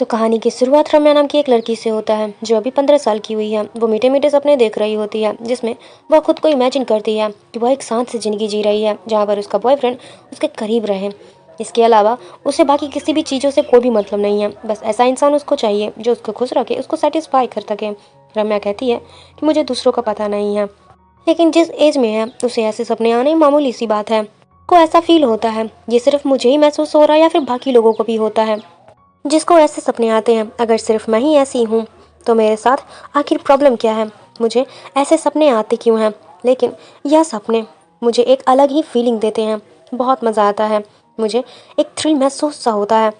तो कहानी की शुरुआत रम्या नाम की एक लड़की से होता है जो अभी 15 साल की हुई है। वो मीठे मीठे सपने देख रही होती है जिसमें वह खुद को इमेजिन करती है कि वह एक शांत सी जिंदगी जी रही है जहाँ पर उसका बॉयफ्रेंड उसके करीब रहे। इसके अलावा उसे बाकी किसी भी चीज़ों से कोई भी मतलब नहीं है, बस ऐसा इंसान उसको चाहिए जो उसको खुश रखे, उसको सेटिस्फाई कर सके। रम्या कहती है कि मुझे दूसरों का पता नहीं है, लेकिन जिस एज में है उसे ऐसे सपने आने मामूली सी बात है। को ऐसा फील होता है ये सिर्फ मुझे ही महसूस हो रहा है या फिर बाकी लोगों को भी होता है। जिसको ऐसे सपने आते हैं, अगर सिर्फ मैं ही ऐसी हूँ तो मेरे साथ आखिर प्रॉब्लम क्या है, मुझे ऐसे सपने आते क्यों हैं। लेकिन यह सपने मुझे एक अलग ही फीलिंग देते हैं, बहुत मज़ा आता है, मुझे एक थ्रिल महसूस सा होता है।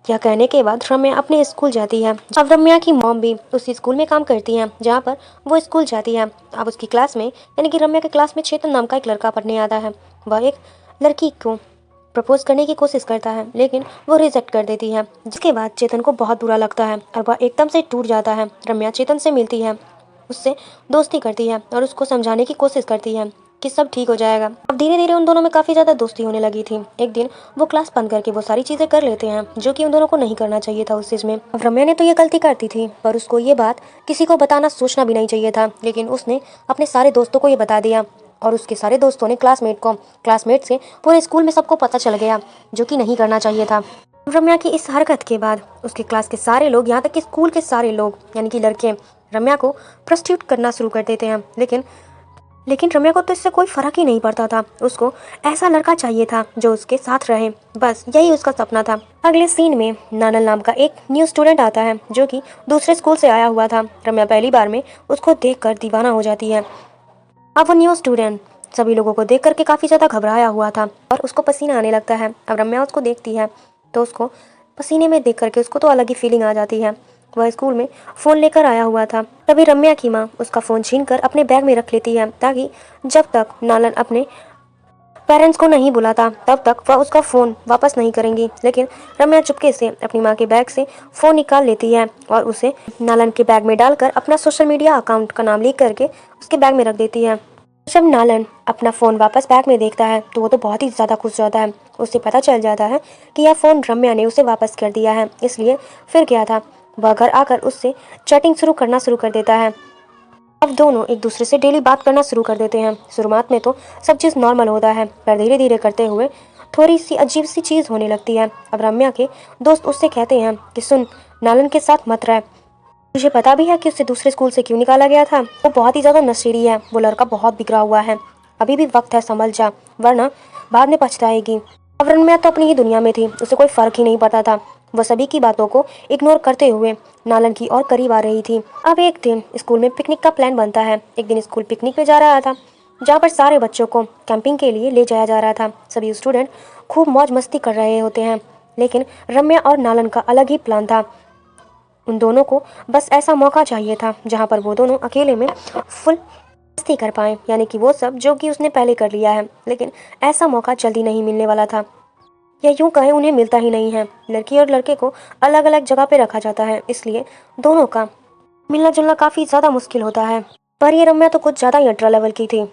यह कहने के बाद रम्या अपने स्कूल जाती है। अब रम्या की मॉम भी उसी स्कूल में काम करती हैं जहाँ पर वो स्कूल जाती है। अब उसकी क्लास में यानी कि रम्या के क्लास में चेतन नाम का एक लड़का पढ़ने आता है। वह एक लड़की को प्रपोज करने की कोशिश करता है लेकिन वो रिजेक्ट कर देती है, जिसके बाद चेतन को बहुत बुरा लगता है और वह एकदम से टूट जाता है। रम्या चेतन से मिलती है, उससे दोस्ती करती है और उसको समझाने की कोशिश करती है कि सब ठीक हो जाएगा। अब धीरे धीरे उन दोनों में काफ़ी ज़्यादा दोस्ती होने लगी थी। एक दिन वो क्लास बंद करके वो सारी चीज़ें कर लेते हैं जो कि उन दोनों को नहीं करना चाहिए था उस चीज़ में। अब रम्या ने तो ये गलती कर दी थी पर उसको ये बात किसी को बताना सोचना भी नहीं चाहिए था, लेकिन उसने अपने सारे दोस्तों को ये बता दिया और उसके सारे दोस्तों ने क्लासमेट से पूरे स्कूल में सबको पता चल गया, जो कि नहीं करना चाहिए था। रम्या की इस हरकत के बाद उसके क्लास के सारे लोग, यहाँ तक कि स्कूल के सारे लोग यानी कि लड़के, रम्या को प्रस्टिट्यूट करना शुरू कर देते हैं। लेकिन रम्या को तो इससे कोई फर्क ही नहीं पड़ता था। उसको ऐसा लड़का चाहिए था जो उसके साथ रहे, बस यही उसका सपना था। अगले सीन में नानल नाम का एक न्यू स्टूडेंट आता है जो कि दूसरे स्कूल से आया हुआ था। रम्या पहली बार में उसको देखकर दीवाना हो जाती है। अब वो न्यू स्टूडेंट सभी लोगों को देख करके काफ़ी ज़्यादा घबराया हुआ था और उसको पसीना आने लगता है। अब रम्या उसको देखती है तो उसको पसीने में देख करके उसको तो अलग ही फीलिंग आ जाती है। वह स्कूल में फ़ोन लेकर आया हुआ था, तभी रम्या की माँ उसका फ़ोन छीन कर अपने बैग में रख लेती है ताकि जब तक नालन अपने पेरेंट्स को नहीं बुलाता तब तक वह उसका फ़ोन वापस नहीं करेंगी। लेकिन रम्या चुपके से अपनी माँ के बैग से फ़ोन निकाल लेती है और उसे नालन के बैग में डालकर अपना सोशल मीडिया अकाउंट का नाम लिख करके उसके बैग में रख देती है। जब नालन अपना फ़ोन वापस बैग में देखता है तो वो तो बहुत ही ज़्यादा खुश होता है। उसे पता चल जाता है कि यह फ़ोन रम्या ने उसे वापस कर दिया है, इसलिए फिर क्या था, वह घर आकर उससे चैटिंग शुरू कर देता है। अब दोनों एक दूसरे से डेली बात करना शुरू कर देते हैं। शुरुआत में तो सब चीज़ नॉर्मल होता है पर धीरे धीरे करते हुए थोड़ी सी अजीब सी चीज़ होने लगती है। अब रम्या के दोस्त उससे कहते हैं कि सुन, नालन के साथ मत रह, तुझे पता भी है कि उसे दूसरे स्कूल से क्यों निकाला गया था, वो बहुत ही ज़्यादा नशेड़ी है, वो लड़का बहुत बिगड़ा हुआ है, अभी भी वक्त है, संभल जा वरना बाद में पछताएगी। अब रम्या तो अपनी ही दुनिया में थी, उसे कोई फ़र्क ही नहीं पड़ता था। वह सभी की बातों को इग्नोर करते हुए नालन की और करीब आ रही थी। अब एक दिन स्कूल में पिकनिक का प्लान बनता है। एक दिन स्कूल पिकनिक पे जा रहा था जहाँ पर सारे बच्चों को कैंपिंग के लिए ले जाया जा रहा था। सभी स्टूडेंट खूब मौज मस्ती कर रहे होते हैं, लेकिन रम्या और नालन का अलग ही प्लान था। उन दोनों को बस ऐसा मौका चाहिए था जहाँ पर वो दोनों अकेले में फुल मस्ती कर पाएँ, यानी कि वो सब जो कि उसने पहले कर लिया है। लेकिन ऐसा मौका जल्दी नहीं मिलने वाला था, या यूँ कहें उन्हें मिलता ही नहीं है। लड़की और लड़के को अलग अलग जगह पे रखा जाता है, इसलिए दोनों का मिलना जुलना काफ़ी ज़्यादा मुश्किल होता है। पर ये रम्या तो कुछ ज़्यादा ही अल्ट्रा लेवल की थी,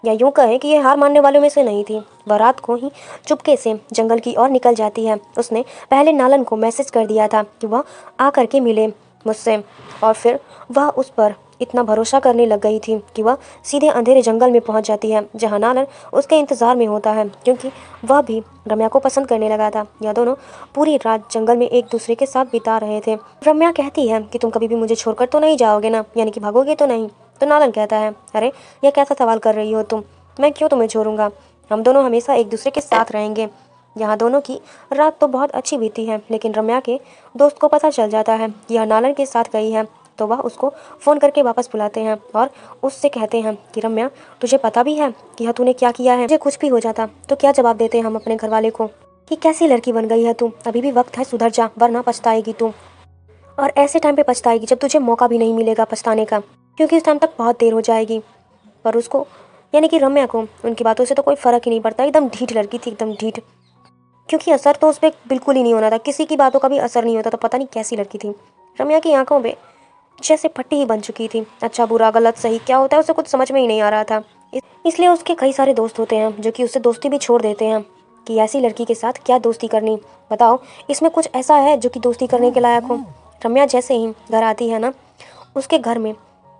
या यूँ कहें कि ये हार मानने वालों में से नहीं थी। वह रात को ही चुपके से जंगल की ओर निकल जाती है। उसने पहले नालन को मैसेज कर दिया था कि वह आ करके मिले मुझसे, और फिर वह उस पर इतना भरोसा करने लग गई थी कि वह सीधे अंधेरे जंगल में पहुंच जाती है जहां नालन उसके इंतज़ार में होता है, क्योंकि वह भी रम्या को पसंद करने लगा था। यह दोनों पूरी रात जंगल में एक दूसरे के साथ बिता रहे थे। रम्या कहती है कि तुम कभी भी मुझे छोड़कर तो नहीं जाओगे ना, यानी कि भागोगे तो नहीं। तो नालन कहता है, अरे यह कैसा सवाल कर रही हो तुम, मैं क्यों तुम्हें छोड़ूंगा, हम दोनों हमेशा एक दूसरे के साथ रहेंगे। यहाँ दोनों की रात तो बहुत अच्छी बीती है, लेकिन रम्या के दोस्त को पता चल जाता है यह नालन के साथ गई है, तो वह उसको फ़ोन करके वापस बुलाते हैं और उससे कहते हैं कि रम्या, तुझे पता भी है कि यह तूने क्या किया है, मुझे कुछ भी हो जाता तो क्या जवाब देते हम अपने घर वाले को कि कैसी लड़की बन गई है तू, अभी भी वक्त है, सुधर जा वरना पछताएगी तू, और ऐसे टाइम पे पछताएगी जब तुझे मौका भी नहीं मिलेगा पछताने का, क्योंकि उस टाइम तक बहुत देर हो जाएगी। पर उसको यानी कि रम्या को उनकी बातों से तो कोई फ़र्क ही नहीं पड़ता। एकदम ढीठ लड़की थी, एकदम ढीठ, क्योंकि असर तो उस पर बिल्कुल ही नहीं होना था, किसी की बातों का भी असर नहीं होता था। पता नहीं कैसी लड़की थी। रम्या की आंखों पे जैसे पट्टी ही बन चुकी थी। अच्छा बुरा गलत सही क्या होता है उसे कुछ समझ में ही नहीं आ रहा था। इसलिए उसके कई सारे दोस्त होते हैं जो कि उससे दोस्ती भी छोड़ देते हैं। कि ऐसी लड़की के साथ क्या दोस्ती करनी। बताओ, इसमें कुछ ऐसा है जो कि दोस्ती करने के लायक हो। रम्या जैसे ही घर आती है ना, उसके घर में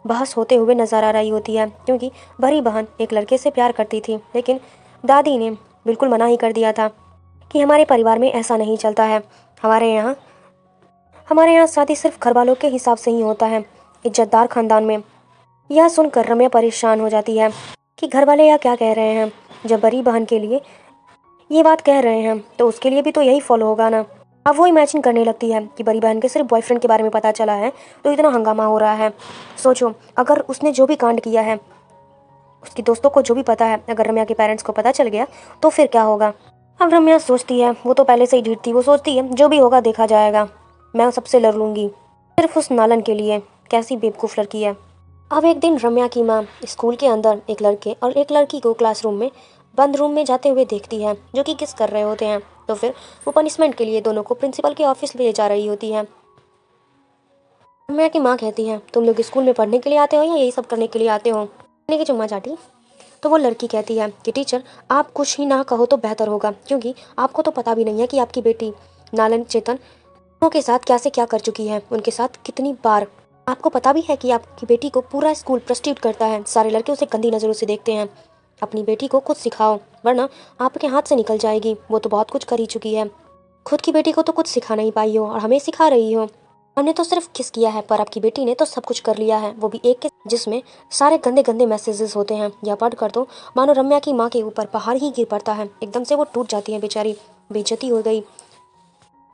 बहस होते हुए नजर आ रही होती है, क्योंकि बड़ी बहन एक लड़के से प्यार करती थी, लेकिन दादी ने बिल्कुल मना ही कर दिया था कि हमारे परिवार में ऐसा नहीं चलता है। हमारे यहाँ शादी सिर्फ घर वालों के हिसाब से ही होता है, इज्जतदार खानदान में। यह सुनकर रम्या परेशान हो जाती है कि घर वाले यह क्या कह रहे हैं। जब बड़ी बहन के लिए ये बात कह रहे हैं तो उसके लिए भी तो यही फॉलो होगा ना। अब वो इमेजिन करने लगती है कि बड़ी बहन के सिर्फ बॉयफ्रेंड के बारे में पता चला है तो इतना हंगामा हो रहा है। सोचो, अगर उसने जो भी कांड किया है, उसके दोस्तों को जो भी पता है, अगर रम्या के पेरेंट्स को पता चल गया तो फिर क्या होगा। अब रम्या सोचती है, वो तो पहले से ही ढीठ थी, वो सोचती है जो भी होगा देखा जाएगा, मैं सबसे लड़ लूंगी, सिर्फ उस नालन के लिए। कैसी बेवकूफ़ लड़की है। अब एक दिन रम्या की माँ स्कूल के अंदर एक लड़के और एक लड़की को क्लासरूम में बंद रूम में जाते हुए देखती है, जो कि किस कर रहे होते हैं। तो फिर वो पनिशमेंट के लिए दोनों को प्रिंसिपल के ऑफिस ले जा रही होती है। रम्या की माँ कहती है, तुम लोग स्कूल में पढ़ने के लिए आते हो या यही सब करने के लिए आते हो। की चुम्मा चाटी। तो वो लड़की कहती है कि टीचर, आप कुछ ही ना कहो तो बेहतर होगा, क्योंकि आपको तो पता भी नहीं है कि आपकी बेटी नालन चेतन के साथ क्या से क्या कर चुकी है, उनके साथ कितनी बार। आपको पता भी है कि आपकी बेटी को पूरा स्कूल प्रस्टिट्यूट करता है, सारे लड़के उसे गंदी नज़रों से देखते हैं। अपनी बेटी को खुद सिखाओ, वरना आपके हाथ से निकल जाएगी। वो तो बहुत कुछ कर ही चुकी है, खुद की बेटी को तो कुछ सिखा नहीं पाई हो और हमें सिखा रही हो। हमने तो सिर्फ किस किया है, पर आपकी बेटी ने तो सब कुछ कर लिया है, वो भी एक के जिसमें सारे गंदे गंदे मैसेजेस होते हैं। यह पढ़ कर तो मानो रम्या की माँ के ऊपर पहाड़ ही गिर पड़ता है। एकदम से वो टूट जाती है बेचारी, बेइज्जती हो गई।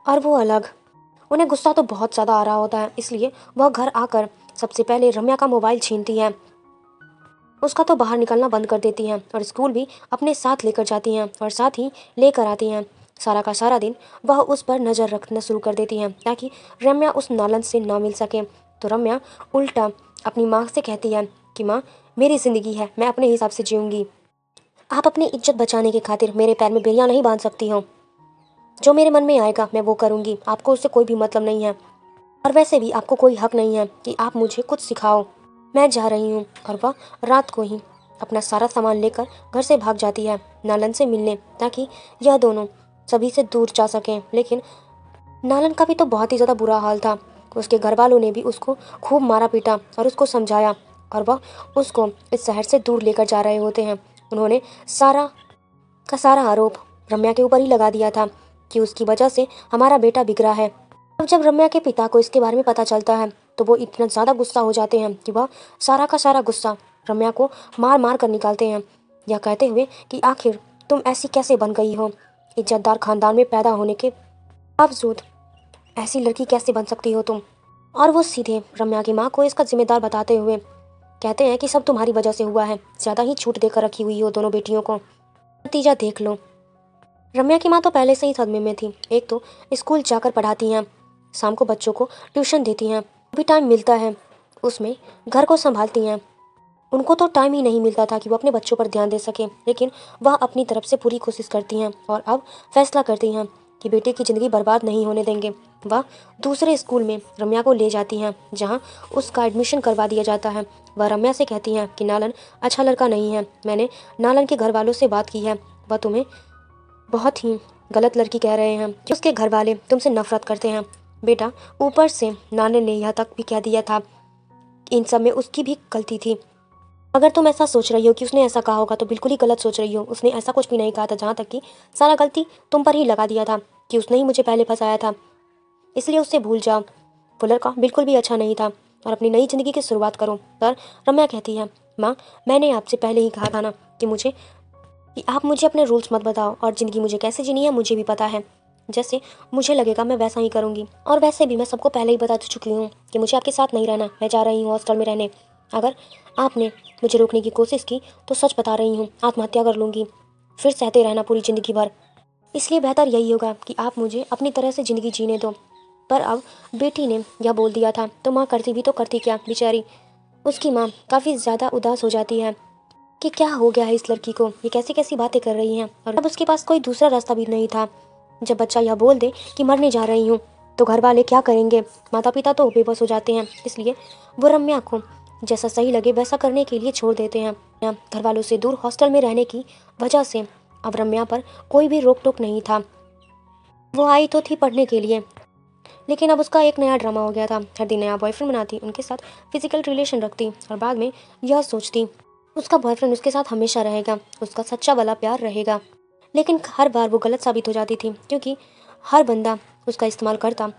और वो अलग, उन्हें गुस्सा तो बहुत ज़्यादा आ रहा होता है, इसलिए वह घर आकर सबसे पहले रम्या का मोबाइल छीनती है, उसका तो बाहर निकलना बंद कर देती हैं और स्कूल भी अपने साथ लेकर जाती हैं और साथ ही लेकर आती हैं। सारा का सारा दिन वह उस पर नज़र रखना शुरू कर देती हैं ताकि रम्या उस नालन से ना मिल सके। तो रम्या उल्टा अपनी माँ से कहती है कि माँ, मेरी ज़िंदगी है, मैं अपने हिसाब से जीऊँगी। आप अपनी इज्जत बचाने की खातिर मेरे पैर में बेड़ियाँ नहीं बांध सकती हो। जो मेरे मन में आएगा मैं वो करूँगी, आपको उससे कोई भी मतलब नहीं है। और वैसे भी आपको कोई हक नहीं है कि आप मुझे कुछ सिखाओ। मैं जा रही हूँ। और वह रात को ही अपना सारा सामान लेकर घर से भाग जाती है नालन से मिलने, ताकि यह दोनों सभी से दूर जा सकें। लेकिन नालन का भी तो बहुत ही ज़्यादा बुरा हाल था। उसके घर वालों ने भी उसको खूब मारा पीटा और उसको समझाया, और वह उसको इस शहर से दूर लेकर जा रहे होते हैं। उन्होंने सारा का सारा आरोप रम्या के ऊपर ही लगा दिया था कि उसकी वजह से हमारा बेटा बिगड़ा है। अब जब रम्या के पिता को इसके बारे में पता चलता है तो वो इतना ज़्यादा गुस्सा हो जाते हैं कि वह सारा का सारा गुस्सा रम्या को मार मार कर निकालते हैं, यह कहते हुए कि आखिर तुम ऐसी कैसे बन गई हो, इज्जतदार खानदान में पैदा होने के बावजूद ऐसी लड़की कैसे बन सकती हो तुम। और वो सीधे रम्या की माँ को इसका जिम्मेदार बताते हुए कहते हैं कि सब तुम्हारी वजह से हुआ है, ज़्यादा ही छूट देकर रखी हुई हो दोनों बेटियों को, नतीजा देख लो। रम्या की माँ तो पहले से ही सदमे में थी। एक तो स्कूल जाकर पढ़ाती हैं, शाम को बच्चों को ट्यूशन देती हैं, भी टाइम मिलता है उसमें घर को संभालती हैं। उनको तो टाइम ही नहीं मिलता था कि वो अपने बच्चों पर ध्यान दे सकें, लेकिन वह अपनी तरफ से पूरी कोशिश करती हैं और अब फैसला करती हैं कि बेटे की ज़िंदगी बर्बाद नहीं होने देंगे। वह दूसरे स्कूल में रम्या को ले जाती हैं, जहाँ उसका एडमिशन करवा दिया जाता है। वह रम्या से कहती हैं कि नालन अच्छा लड़का नहीं है, मैंने नालन के घर वालों से बात की है, वह तुम्हें बहुत ही गलत लड़की कह रहे हैं कि उसके घर वाले तुमसे नफरत करते हैं। बेटा, ऊपर से नाने ने यह तक भी कह दिया था कि इन सब में उसकी भी गलती थी। अगर तुम ऐसा सोच रही हो कि उसने ऐसा कहा होगा तो बिल्कुल ही गलत सोच रही हो। उसने ऐसा कुछ भी नहीं कहा था, जहाँ तक कि सारा गलती तुम पर ही लगा दिया था कि उसने ही मुझे पहले फंसाया था, इसलिए उससे भूल जाओ। वो लड़का बिल्कुल भी अच्छा नहीं था और अपनी नई ज़िंदगी की शुरुआत करो। पर रम्या कहती है, माँ, मैंने आपसे पहले ही कहा था ना कि आप मुझे अपने रूल्स मत बताओ, और ज़िंदगी मुझे कैसे जीनी है मुझे भी पता है, जैसे मुझे लगेगा मैं वैसा ही करूँगी। और वैसे भी मैं सबको पहले ही बता चुकी हूँ कि मुझे आपके साथ नहीं रहना, मैं जा रही हूँ हॉस्टल में रहने। अगर आपने मुझे रोकने की कोशिश की तो सच बता रही हूँ, आत्महत्या कर लूँगी, फिर सहते रहना पूरी ज़िंदगी भर। इसलिए बेहतर यही होगा कि आप मुझे अपनी तरह से ज़िंदगी जीने दो। पर अब बेटी ने यह बोल दिया था तो माँ करती भी तो करती क्या, बेचारी। उसकी माँ काफ़ी ज़्यादा उदास हो जाती है कि क्या हो गया है इस लड़की को, ये कैसी कैसी बातें कर रही हैं। और अब उसके पास कोई दूसरा रास्ता भी नहीं था। जब बच्चा यह बोल दे कि मरने जा रही हूँ तो घर वाले क्या करेंगे, माता पिता तो बेबस हो जाते हैं। इसलिए वो रम्या को जैसा सही लगे वैसा करने के लिए छोड़ देते हैं। घर वालों से दूर हॉस्टल में रहने की वजह से अब रम्या पर कोई भी रोक टोक नहीं था। वो आई तो थी पढ़ने के लिए, लेकिन अब उसका एक नया ड्रामा हो गया था। हर दिन नया बॉयफ्रेंड बनाती, उनके साथ फिजिकल रिलेशन रखती और बाद में यह सोचती उसका बॉयफ्रेंड उसके साथ हमेशा रहेगा, उसका सच्चा वाला प्यार रहेगा। लेकिन हर बार वो गलत साबित हो जाती थी, क्योंकि हर बंदा उसका इस्तेमाल करता,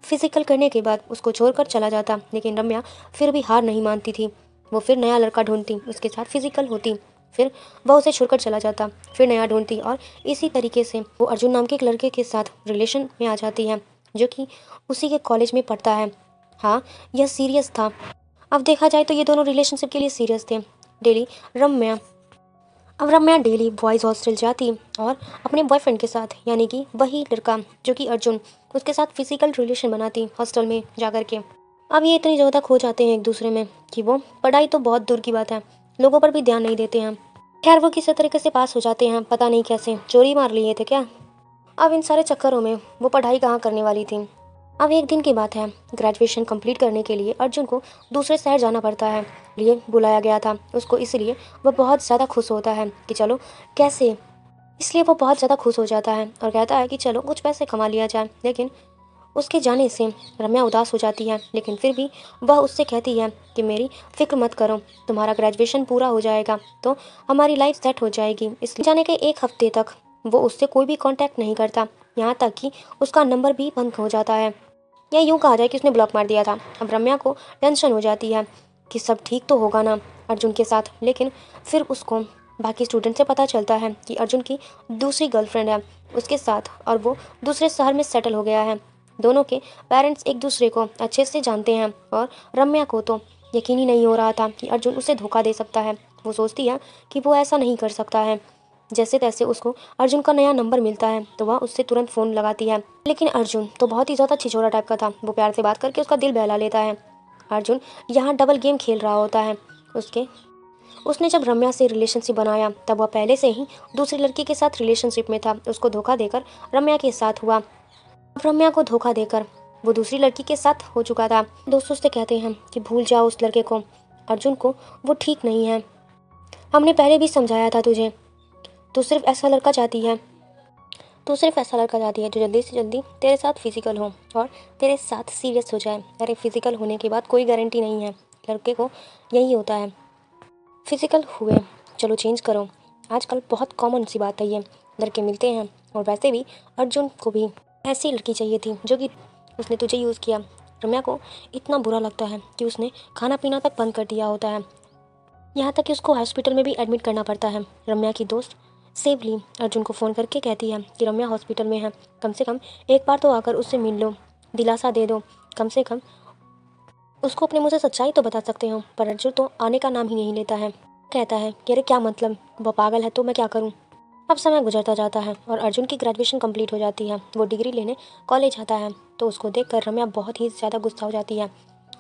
फिजिकल करने के बाद उसको छोड़कर चला जाता। लेकिन रम्या फिर भी हार नहीं मानती थी। वो फिर नया लड़का ढूंढती, उसके साथ फिजिकल होती, फिर वह उसे छोड़कर चला जाता, फिर नया ढूंढती और इसी तरीके से वो अर्जुन नाम के एक लड़के के साथ रिलेशन में आ जाती है, जो कि उसी के कॉलेज में पढ़ता है। हाँ, यह सीरियस था। अब देखा जाए तो ये दोनों रिलेशनशिप के लिए सीरियस थे। डेली रम्या अब रम्या डेली बॉयज़ हॉस्टल जाती और अपने बॉयफ्रेंड के साथ, यानी कि वही लड़का जो कि अर्जुन, उसके साथ फिजिकल रिलेशन बनाती हॉस्टल में जा कर के। अब ये इतनी ज़्यादा खो जाते हैं एक दूसरे में कि वो पढ़ाई तो बहुत दूर की बात है, लोगों पर भी ध्यान नहीं देते हैं। खैर, वो किसी तरीके से पास हो जाते हैं, पता नहीं कैसे, चोरी मार लिए थे क्या। अब इन सारे चक्करों में वो पढ़ाई कहाँ करने वाली थी। अब एक दिन की बात है, ग्रेजुएशन कंप्लीट करने के लिए अर्जुन को दूसरे शहर जाना पड़ता है, लिए बुलाया गया था उसको, इसलिए वह बहुत ज़्यादा खुश होता है कि चलो कैसे, इसलिए वो बहुत ज़्यादा खुश हो जाता है और कहता है कि चलो कुछ पैसे कमा लिया जाए। लेकिन उसके जाने से रम्या उदास हो जाती है, लेकिन फिर भी वह उससे कहती है कि मेरी फिक्र मत करो, तुम्हारा ग्रेजुएशन पूरा हो जाएगा तो हमारी लाइफ सेट हो जाएगी। इसलिए जाने के एक हफ्ते तक वो उससे कोई भी कांटेक्ट नहीं करता, यहाँ तक कि उसका नंबर भी बंद हो जाता है, या यूँ कहा जाए कि उसने ब्लॉक मार दिया था। अब रम्या को टेंशन हो जाती है कि सब ठीक तो होगा ना अर्जुन के साथ। लेकिन फिर उसको बाकी स्टूडेंट से पता चलता है कि अर्जुन की दूसरी गर्लफ्रेंड है उसके साथ और वो दूसरे शहर में सेटल हो गया है। दोनों के पेरेंट्स एक दूसरे को अच्छे से जानते हैं और रम्या को तो यकीन ही नहीं हो रहा था कि अर्जुन उसे धोखा दे सकता है। वो सोचती है कि वो ऐसा नहीं कर सकता है। जैसे तैसे उसको अर्जुन का नया नंबर मिलता है तो वह उससे तुरंत फ़ोन लगाती है। लेकिन अर्जुन तो बहुत ही ज़्यादा छिछोरा टाइप का था, वो प्यार से बात करके उसका दिल बहला लेता है। अर्जुन यहाँ डबल गेम खेल रहा होता है। उसने जब रम्या से रिलेशनशिप बनाया तब वह पहले से ही दूसरी लड़की के साथ रिलेशनशिप में था। उसको धोखा देकर रम्या के साथ हुआ। अब रम्या को धोखा देकर वो दूसरी लड़की के साथ हो चुका था। दोस्त उससे कहते हैं कि भूल जाओ उस लड़के को, अर्जुन को, वो ठीक नहीं है। हमने पहले भी समझाया था तुझे, तू सिर्फ ऐसा लड़का चाहती है, तू सिर्फ ऐसा लड़का चाहती है जो जल्दी से जल्दी तेरे साथ फिजिकल हो और तेरे साथ सीरियस हो जाए। अरे फिजिकल होने के बाद कोई गारंटी नहीं है, लड़के को यही होता है। फिजिकल हुए, चलो चेंज करो, आजकल बहुत कॉमन सी बात है ये, लड़के मिलते हैं। और वैसे भी अर्जुन को भी ऐसी लड़की चाहिए थी जो कि उसने तुझे यूज़ किया। रम्या को इतना बुरा लगता है कि उसने खाना पीना तक बंद कर दिया होता है, यहाँ तक कि उसको हॉस्पिटल में भी एडमिट करना पड़ता है। रम्या की दोस्त सेवली अर्जुन को फ़ोन करके कहती है कि रम्या हॉस्पिटल में है, कम से कम एक बार तो आकर उससे मिल लो, दिलासा दे दो, कम से कम उसको अपने मुँह से सच्चाई तो बता सकते हो। पर अर्जुन तो आने का नाम ही नहीं लेता है। कहता है कि अरे क्या मतलब, वो पागल है तो मैं क्या करूँ। अब समय गुजरता जाता है और अर्जुन की ग्रेजुएशन कंप्लीट हो जाती है। वो डिग्री लेने कॉलेज आता है तो उसको देखकर रम्या बहुत ही ज़्यादा गुस्सा हो जाती है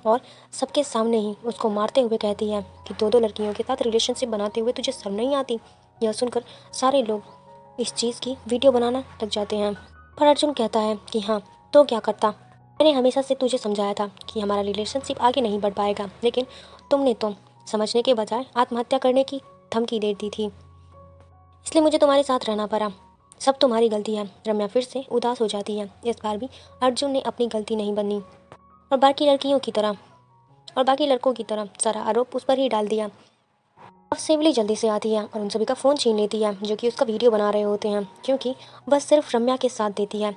और सबके सामने ही उसको मारते हुए कहती है कि दो दो लड़कियों के साथ रिलेशनशिप बनाते हुए तुझे शर्म नहीं आती। यह सुनकर सारे लोग इस चीज़ की वीडियो बनाना लग जाते हैं। पर अर्जुन कहता है कि हाँ, तो क्या करता, मैंने हमेशा से तुझे समझाया था कि हमारा रिलेशनशिप आगे नहीं बढ़ पाएगा, लेकिन तुमने तो समझने के बजाय आत्महत्या करने की धमकी दे दी थी, इसलिए मुझे तुम्हारे साथ रहना पड़ा। सब तुम्हारी गलती है। रम्या फिर से उदास हो जाती है। इस बार भी अर्जुन ने अपनी गलती नहीं बनी और बाकी लड़कियों की तरह और बाकी लड़कों की तरह सारा आरोप उस पर ही डाल दिया। अब सेवली जल्दी से आती है और उन सभी का फ़ोन छीन लेती है जो कि उसका वीडियो बना रहे होते हैं, क्योंकि वह सिर्फ रम्या के साथ देती है।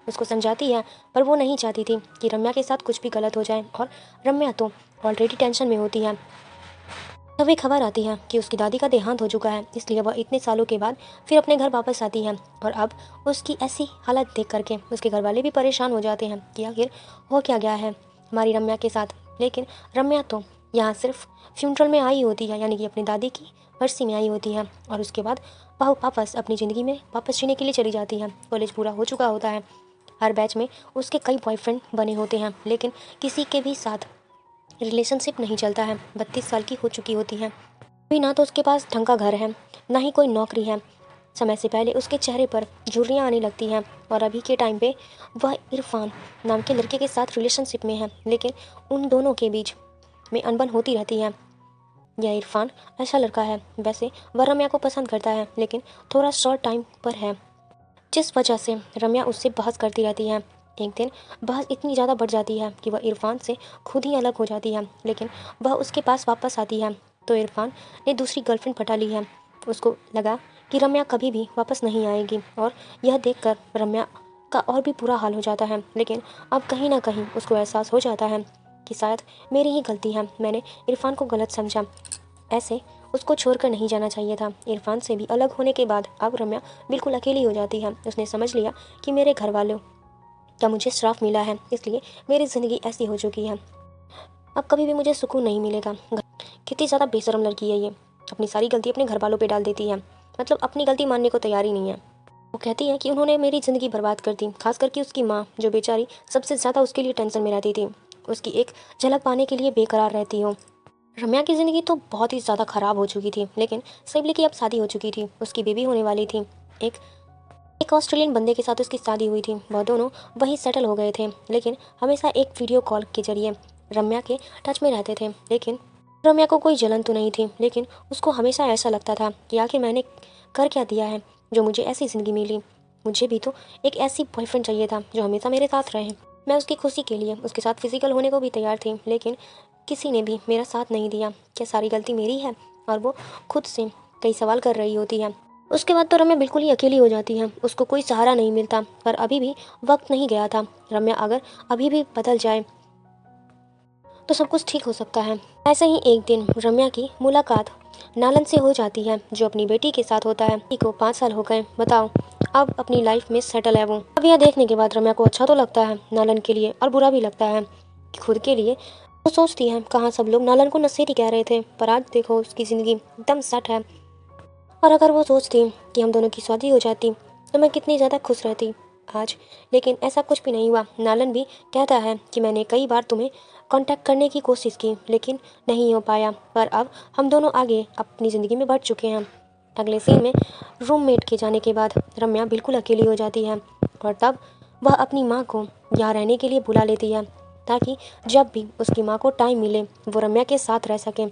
उसको समझाती है पर वो नहीं चाहती थी कि रम्या के साथ कुछ भी गलत हो जाए और रम्या तो ऑलरेडी टेंशन में होती है। तभी खबर आती है कि उसकी दादी का देहांत हो चुका है, इसलिए वह इतने सालों के बाद फिर अपने घर वापस आती है। और अब उसकी ऐसी हालत देख करके उसके घर वाले भी परेशान हो जाते हैं कि आखिर हो क्या गया है हमारी रम्या के साथ। लेकिन रम्या तो यहाँ सिर्फ फ्यूनरल में आई होती है, यानी कि अपनी दादी की बरसी में आई होती है और उसके बाद वह वापस अपनी ज़िंदगी में वापस जीने के लिए चली जाती है। कॉलेज पूरा हो चुका होता है, हर बैच में उसके कई बॉयफ्रेंड बने होते हैं, लेकिन किसी के भी साथ रिलेशनशिप नहीं चलता है। 32 साल की हो चुकी होती है, अभी ना तो उसके पास ढंग का घर है, ना ही कोई नौकरी है। समय से पहले उसके चेहरे पर झुर्रियाँ आने लगती हैं और अभी के टाइम पे वह इरफान नाम के लड़के के साथ रिलेशनशिप में है, लेकिन उन दोनों के बीच में अनबन होती रहती है। यह इरफान ऐसा लड़का है, वैसे वह रम्या को पसंद करता है लेकिन थोड़ा शॉर्ट टाइम पर है, जिस वजह से रम्या उससे बहस करती रहती है। एक दिन बहस इतनी ज़्यादा बढ़ जाती है कि वह इरफान से खुद ही अलग हो जाती है, लेकिन वह उसके पास वापस आती है तो इरफान ने दूसरी गर्लफ्रेंड पटा ली है। उसको लगा कि रम्या कभी भी वापस नहीं आएगी और यह देखकर रम्या का और भी बुरा हाल हो जाता है, लेकिन अब कहीं ना कहीं उसको एहसास हो जाता है कि शायद मेरी ही गलती है, मैंने इरफान को गलत समझा, ऐसे उसको छोड़कर नहीं जाना चाहिए था। इरफान से भी अलग होने के बाद अब रम्या बिल्कुल अकेली हो जाती है। उसने समझ लिया कि मेरे घर वालों का मुझे श्राप मिला है, इसलिए मेरी ज़िंदगी ऐसी हो चुकी है, अब कभी भी मुझे सुकून नहीं मिलेगा। कितनी ज़्यादा बेशरम लड़की है ये, अपनी सारी गलती अपने घर वालों पे डाल देती है, मतलब अपनी गलती मानने को तैयार ही नहीं है। वो कहती है कि उन्होंने मेरी ज़िंदगी बर्बाद कर दी, खास करके उसकी माँ जो बेचारी सबसे ज़्यादा उसके लिए टेंशन में रहती थी, उसकी एक झलक पाने के लिए बेकरार रहती हो। रम्या की ज़िंदगी तो बहुत ही ज़्यादा ख़राब हो चुकी थी, लेकिन शिवली की अब शादी हो चुकी थी, उसकी बेबी होने वाली थी। एक एक ऑस्ट्रेलियन बंदे के साथ उसकी शादी हुई थी, वह दोनों वहीं सेटल हो गए थे, लेकिन हमेशा एक वीडियो कॉल के जरिए रम्या के टच में रहते थे। लेकिन रम्या को कोई जलन तो नहीं थी, लेकिन उसको हमेशा ऐसा लगता था कि आखिर मैंने कर क्या दिया है जो मुझे ऐसी ज़िंदगी मिली। मुझे भी तो एक ऐसी बॉयफ्रेंड चाहिए था जो हमेशा मेरे साथ रहे। मैं उसकी खुशी के लिए उसके साथ फिजिकल होने को भी तैयार थी, लेकिन किसी ने भी मेरा साथ नहीं दिया। क्या सारी गलती मेरी है? और वो खुद से कई सवाल कर रही होती है। उसके बाद तो रम्या बिल्कुल ही अकेली हो जाती है, उसको कोई सहारा नहीं मिलता। पर अभी भी वक्त नहीं गया था। रम्या अगर अभी भी बदल जाए तो सब कुछ ठीक हो सकता है। ऐसे ही एक दिन रम्या की मुलाकात नालन से हो जाती है, जो अपनी बेटी के साथ होता है। बेटी को 5 साल हो गए, बताओ, अब अपनी लाइफ में सेटल है वो। अब यह देखने के बाद रम्या को अच्छा तो लगता है नालन के लिए, और बुरा भी लगता है कि खुद के लिए। वो सोचती है कहाँ सब लोग नालन को नशेड़ी कह रहे थे, पर आज देखो उसकी ज़िंदगी एकदम सेट है। और अगर वो सोचती कि हम दोनों की शादी हो जाती तो मैं कितनी ज़्यादा खुश रहती आज। लेकिन ऐसा कुछ भी नहीं हुआ। नालन भी कहता है कि मैंने कई बार तुम्हें कांटेक्ट करने की कोशिश की, लेकिन नहीं हो पाया। पर अब हम दोनों आगे अपनी ज़िंदगी में बढ़ चुके हैं। अगले सीन में रूममेट के जाने के बाद रम्या बिल्कुल अकेली हो जाती है, और तब वह अपनी माँ को यहाँ रहने के लिए बुला लेती है, ताकि जब भी उसकी माँ को टाइम मिले वो रम्या के साथ रह सके।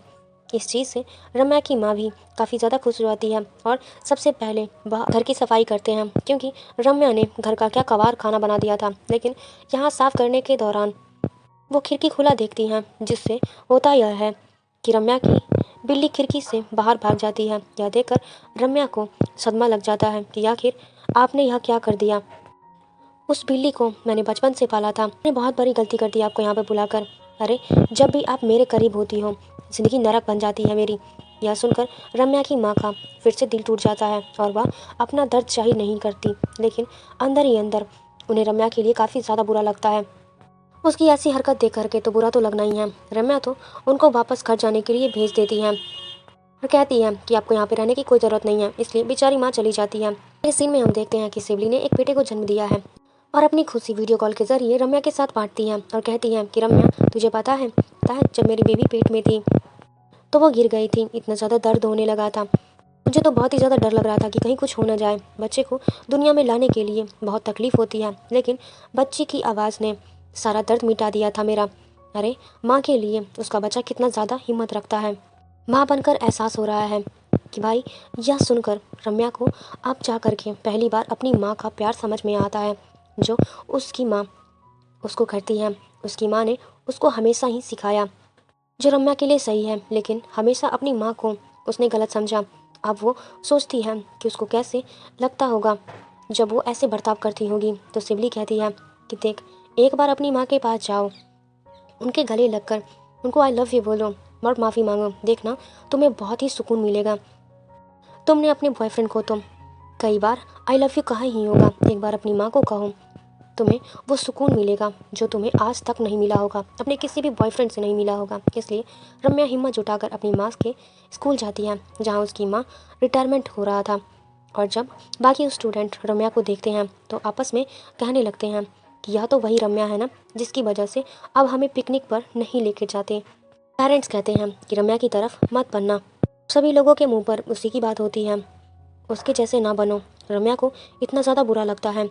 इस चीज़ से रम्या की माँ भी काफ़ी ज़्यादा खुश हो जाती है, और सबसे पहले वह घर की सफाई करते हैं, क्योंकि रम्या ने घर का क्या कबाड़ खाना बना दिया था। लेकिन यहाँ साफ़ करने के दौरान वो खिड़की खुला देखती हैं, जिससे होता यह है कि रम्या की बिल्ली खिड़की से बाहर भाग जाती है। यह देखकर रम्या को सदमा लग जाता है कि आखिर आपने यह क्या कर दिया। उस बिल्ली को मैंने बचपन से पाला था, मैंने बहुत बड़ी गलती कर दी आपको यहाँ पर बुलाकर। अरे, जब भी आप मेरे करीब होती हो ज़िंदगी नरक बन जाती है मेरी। यह सुनकर रम्या की माँ का फिर से दिल टूट जाता है, और वह अपना दर्द जाहिर नहीं करती, लेकिन अंदर ही अंदर उन्हें रम्या के लिए काफ़ी ज़्यादा बुरा लगता है। उसकी ऐसी हरकत देख करके तो बुरा तो लगना ही है। रम्या तो उनको वापस घर जाने के लिए भेज देती है और कहती है कि आपको यहाँ पे रहने की कोई ज़रूरत नहीं है, इसलिए बेचारी माँ चली जाती है। इस सीन में हम देखते हैं कि शिवली ने एक बेटे को जन्म दिया है, और अपनी खुशी वीडियो कॉल के जरिए रम्या के साथ बांटती हैं और कहती हैं कि रम्या, तुझे पता है जब मेरी बेबी पेट में थी तो वो गिर गई थी, इतना ज़्यादा दर्द होने लगा था, मुझे तो बहुत ही ज़्यादा डर लग रहा था कि कहीं कुछ हो ना जाए। बच्चे को दुनिया में लाने के लिए बहुत तकलीफ़ होती है, लेकिन बच्चे की आवाज़ ने सारा दर्द मिटा दिया था मेरा। अरे, माँ के लिए उसका बच्चा कितना ज़्यादा हिम्मत रखता है। माँ बनकर एहसास हो रहा है कि भाई, यह सुनकर रम्या को अब जा कर के पहली बार अपनी माँ का प्यार समझ में आता है, जो उसकी माँ उसको करती है। उसकी माँ ने उसको हमेशा ही सिखाया जो रम्या के लिए सही है, लेकिन हमेशा अपनी माँ को उसने गलत समझा। अब वो सोचती है कि उसको कैसे लगता होगा जब वो ऐसे बर्ताव करती होगी। तो शिवली कहती है कि देख, एक बार अपनी माँ के पास जाओ, उनके गले लगकर उनको आई लव यू बोलो और माफ़ी मांगो, देखना तुम्हें बहुत ही सुकून मिलेगा। तुमने अपने बॉयफ्रेंड को तो कई बार आई लव यू कहा ही होगा, एक बार अपनी माँ को कहो, तुम्हें वो सुकून मिलेगा जो तुम्हें आज तक नहीं मिला होगा, अपने किसी भी बॉयफ्रेंड से नहीं मिला होगा। इसलिए रम्या हिम्मत जुटाकर अपनी माँ के स्कूल जाती है, जहाँ उसकी माँ रिटायरमेंट हो रहा था। और जब बाकी स्टूडेंट रम्या को देखते हैं तो आपस में कहने लगते हैं कि यह तो वही रम्या है ना, जिसकी वजह से अब हमें पिकनिक पर नहीं लेके जाते। पेरेंट्स कहते हैं कि रम्या की तरफ मत बनना। सभी लोगों के मुंह पर उसी की बात होती है, उसके जैसे ना बनो। रम्या को इतना ज़्यादा बुरा लगता है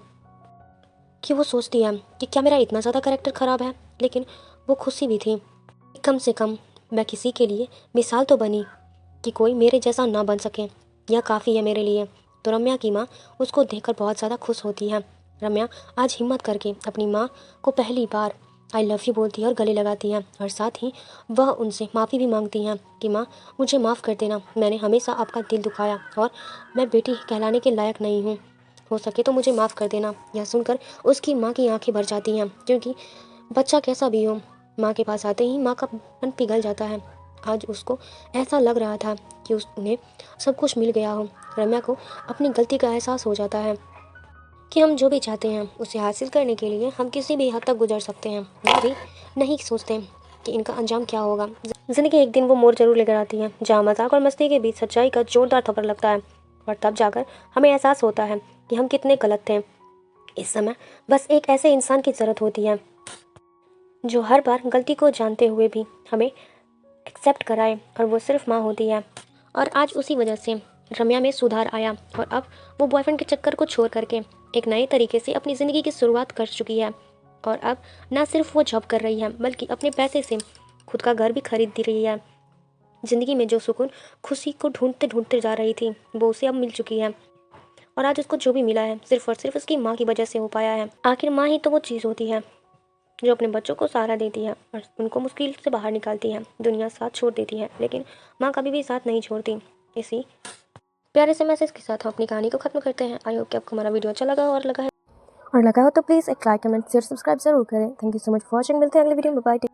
कि वो सोचती है कि क्या मेरा इतना ज़्यादा कैरेक्टर ख़राब है, लेकिन वो खुशी भी थी। कम से कम मैं किसी के लिए मिसाल तो बनी कि कोई मेरे जैसा ना बन सके, यह काफ़ी है मेरे लिए। तो रम्या की माँ उसको देखकर बहुत ज़्यादा खुश होती है। रम्या आज हिम्मत करके अपनी माँ को पहली बार आई लव यू बोलती है और गले लगाती है, और साथ ही वह उनसे माफ़ी भी मांगती हैं कि माँ मुझे माफ़ कर देना, मैंने हमेशा आपका दिल दुखाया और मैं बेटी कहलाने के लायक नहीं हूँ, हो सके तो मुझे माफ़ कर देना। यह सुनकर उसकी माँ की आंखें भर जाती हैं, क्योंकि बच्चा कैसा भी हो, माँ के पास आते ही माँ का मन पिघल जाता है। आज उसको ऐसा लग रहा था कि उन्हें सब कुछ मिल गया हो। रम्या को अपनी गलती का एहसास हो जाता है कि हम जो भी चाहते हैं उसे हासिल करने के लिए हम किसी भी हद तक गुजर सकते हैं। वो भी नहीं सोचते कि इनका अंजाम क्या होगा। जिंदगी एक दिन वो मोड़ जरूर लेकर आती है जहाँ मजाक और मस्ती के बीच सच्चाई का जोरदार थप्पड़ लगता है, और तब जाकर हमें एहसास होता है कि हम कितने गलत थे। इस समय बस एक ऐसे इंसान की ज़रूरत होती है जो हर बार गलती को जानते हुए भी हमें एक्सेप्ट कराए, और वो सिर्फ माँ होती है। और आज उसी वजह से रम्या में सुधार आया, और अब वो बॉयफ्रेंड के चक्कर को छोड़ करके एक नए तरीके से अपनी ज़िंदगी की शुरुआत कर चुकी है। और अब ना सिर्फ वो जॉब कर रही है बल्कि अपने पैसे से खुद का घर भी खरीद दे रही है। ज़िंदगी में जो सुकून खुशी को ढूंढते ढूंढते जा रही थी वो उसे अब मिल चुकी है, और आज उसको जो भी मिला है सिर्फ और सिर्फ उसकी माँ की वजह से हो पाया है। आखिर माँ ही तो वो चीज़ होती है जो अपने बच्चों को सहारा देती है और उनको मुश्किल से बाहर निकालती है। दुनिया साथ छोड़ देती है लेकिन माँ कभी भी साथ नहीं छोड़ती। इसी प्यारे से मैसेज के साथ हम अपनी कहानी को खत्म करते हैं। आई होप कि आपको हमारा वीडियो अच्छा लगा और लगा हो तो प्लीज़ एक लाइक कमेंट शेयर सब्सक्राइब जरूर करें। Thank you so much for watching. मिलते हैं अगले वीडियो में। बाय।